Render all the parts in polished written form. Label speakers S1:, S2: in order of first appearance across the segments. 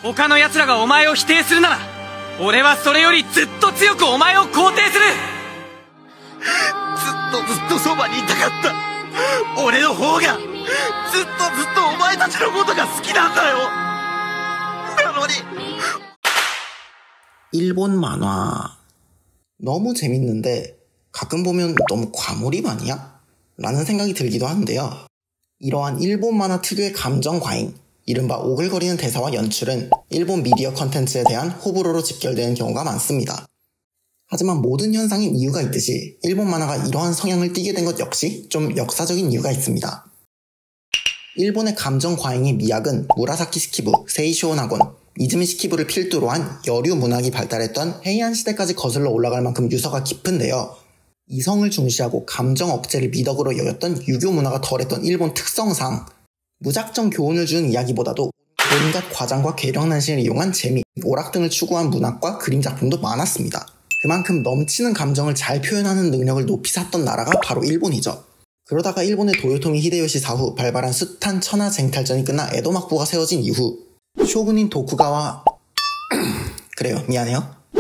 S1: 他の奴らがお前を否定するなら俺はそれよりずっと強くお前を肯定する。
S2: ずっとそばにいたかった。俺の方がずっとお前たちのことが好きなんだよ。なのに
S3: 일본 만화 너무 재밌는데 가끔 보면 너무 과몰입 아니야? 라는 생각이 들기도 하는데요. 이러한 일본 만화 특유의 감정 과잉, 이른바 오글거리는 대사와 연출은 일본 미디어 컨텐츠에 대한 호불호로 직결되는 경우가 많습니다. 하지만 모든 현상엔 이유가 있듯이 일본 만화가 이러한 성향을 띠게 된 것 역시 좀 역사적인 이유가 있습니다. 일본의 감정 과잉의 미학은 무라사키 시키부, 세이쇼 낙원, 이즈미 시키부를 필두로 한 여류 문학이 발달했던 헤이안 시대까지 거슬러 올라갈 만큼 유서가 깊은데요. 이성을 중시하고 감정 억제를 미덕으로 여겼던 유교 문화가 덜했던 일본 특성상 무작정 교훈을 주는 이야기보다도 온갖 과장과 괴력난신을 이용한 재미, 오락 등을 추구한 문학과 그림 작품도 많았습니다. 그만큼 넘치는 감정을 잘 표현하는 능력을 높이 샀던 나라가 바로 일본이죠. 그러다가 일본의 도요토미 히데요시 사후 발발한 숱한 천하 쟁탈전이 끝나 에도 막부가 세워진 이후 쇼군인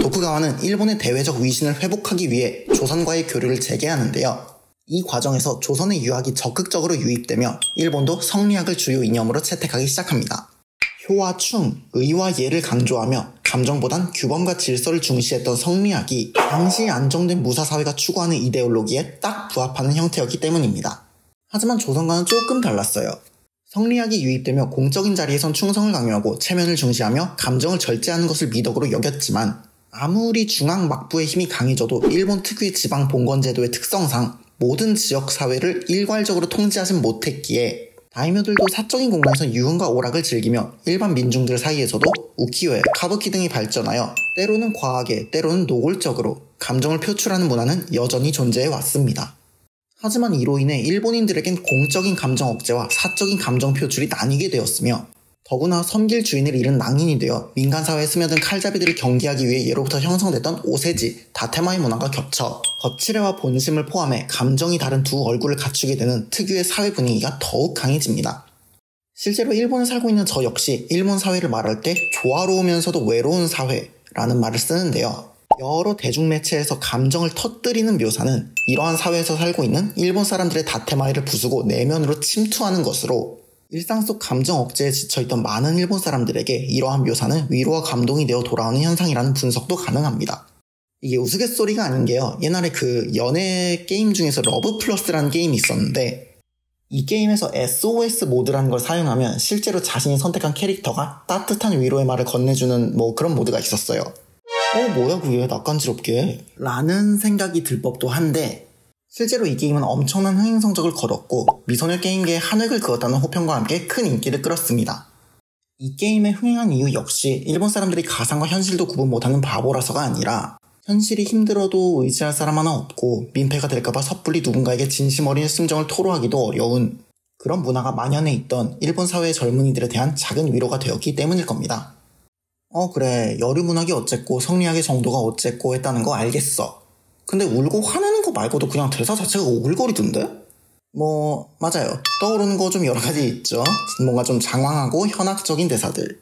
S3: 도쿠가와는 일본의 대외적 위신을 회복하기 위해 조선과의 교류를 재개하는데요. 이 과정에서 조선의 유학이 적극적으로 유입되며 일본도 성리학을 주요 이념으로 채택하기 시작합니다. 효와 충, 의와 예를 강조하며 감정보단 규범과 질서를 중시했던 성리학이 당시 안정된 무사사회가 추구하는 이데올로기에 딱 부합하는 형태였기 때문입니다. 하지만 조선과는 조금 달랐어요. 성리학이 유입되며 공적인 자리에선 충성을 강요하고 체면을 중시하며 감정을 절제하는 것을 미덕으로 여겼지만 아무리 중앙 막부의 힘이 강해져도 일본 특유의 지방 봉건 제도의 특성상 모든 지역 사회를 일괄적으로 통제하진 못했기에 다이묘들도 사적인 공간에서 유흥과 오락을 즐기며 일반 민중들 사이에서도 우키요에, 카부키 등이 발전하여 때로는 과하게, 때로는 노골적으로 감정을 표출하는 문화는 여전히 존재해 왔습니다. 하지만 이로 인해 일본인들에겐 공적인 감정 억제와 사적인 감정 표출이 나뉘게 되었으며 더구나 섬길 주인을 잃은 낭인이 되어 민간사회에 스며든 칼잡이들을 경계하기 위해 예로부터 형성됐던 오세지, 다테마의 문화가 겹쳐 거칠애와 본심을 포함해 감정이 다른 두 얼굴을 갖추게 되는 특유의 사회 분위기가 더욱 강해집니다. 실제로 일본에 살고 있는 저 역시 일본 사회를 말할 때 조화로우면서도 외로운 사회라는 말을 쓰는데요. 여러 대중매체에서 감정을 터뜨리는 묘사는 이러한 사회에서 살고 있는 일본 사람들의 다테마이를 부수고 내면으로 침투하는 것으로 일상 속 감정 억제에 지쳐있던 많은 일본 사람들에게 이러한 묘사는 위로와 감동이 되어 돌아오는 현상이라는 분석도 가능합니다. 이게 우스갯소리가 아닌 게요. 옛날에 그 연애 게임 중에서 러브 플러스라는 게임이 있었는데 이 게임에서 SOS 모드라는 걸 사용하면 실제로 자신이 선택한 캐릭터가 따뜻한 위로의 말을 건네주는 그런 모드가 있었어요. 뭐야 그게 낯간지럽게 라는 생각이 들 법도 한데 실제로 이 게임은 엄청난 흥행 성적을 거뒀고 미소녀 게임계에 한 획을 그었다는 호평과 함께 큰 인기를 끌었습니다. 이 게임의 흥행한 이유 역시 일본 사람들이 가상과 현실도 구분 못하는 바보라서가 아니라 현실이 힘들어도 의지할 사람 하나 없고 민폐가 될까봐 섣불리 누군가에게 진심 어린 심정을 토로하기도 어려운 그런 문화가 만연해 있던 일본 사회의 젊은이들에 대한 작은 위로가 되었기 때문일 겁니다. 그래 여류 문학이 어쨌고 성리학의 정도가 어쨌고 했다는 거 알겠어. 근데 울고 화내는 거 말고도 그냥 대사 자체가 오글거리던데? 맞아요. 떠오르는 거 좀 여러 가지 있죠. 뭔가 좀 장황하고 현학적인 대사들.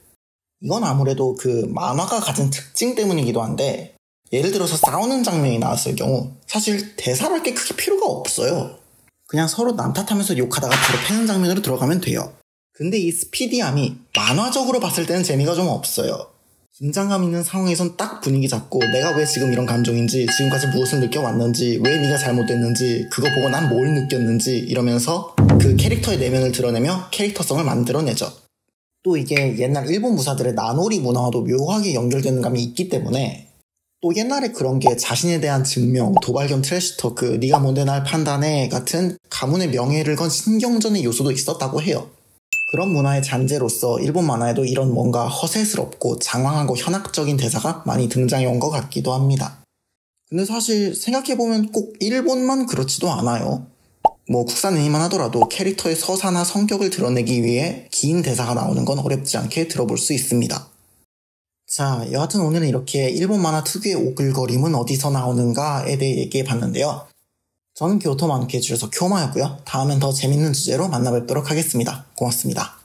S3: 이건 아무래도 그 만화가 가진 특징 때문이기도 한데 예를 들어서 싸우는 장면이 나왔을 경우 사실 대사를 게 크게 필요가 없어요. 그냥 서로 남 탓하면서 욕하다가 바로 패는 장면으로 들어가면 돼요. 근데 이 스피디함이 만화적으로 봤을 때는 재미가 좀 없어요. 긴장감 있는 상황에선 딱 분위기 잡고 내가 왜 지금 이런 감정인지 지금까지 무엇을 느껴왔는지 왜 네가 잘못됐는지 그거 보고 난 뭘 느꼈는지 이러면서 그 캐릭터의 내면을 드러내며 캐릭터성을 만들어내죠. 또 이게 옛날 일본 무사들의 나놀이 문화와도 묘하게 연결되는 감이 있기 때문에 또 옛날에 그런 게 자신에 대한 증명, 도발 겸 트래시 토크, 네가 뭔데 날 판단해 같은 가문의 명예를 건 신경전의 요소도 있었다고 해요. 그런 문화의 잔재로서 일본 만화에도 이런 뭔가 허세스럽고 장황하고 현학적인 대사가 많이 등장해온 것 같기도 합니다. 근데 사실 생각해보면 꼭 일본만 그렇지도 않아요. 국산 애니만 하더라도 캐릭터의 서사나 성격을 드러내기 위해 긴 대사가 나오는 건 어렵지 않게 들어볼 수 있습니다. 자, 여하튼 오늘은 이렇게 일본 만화 특유의 오글거림은 어디서 나오는가에 대해 얘기해봤는데요. 저는 교토 만화케 줄여서 교마였고요. 다음엔 더 재밌는 주제로 만나 뵙도록 하겠습니다. 고맙습니다.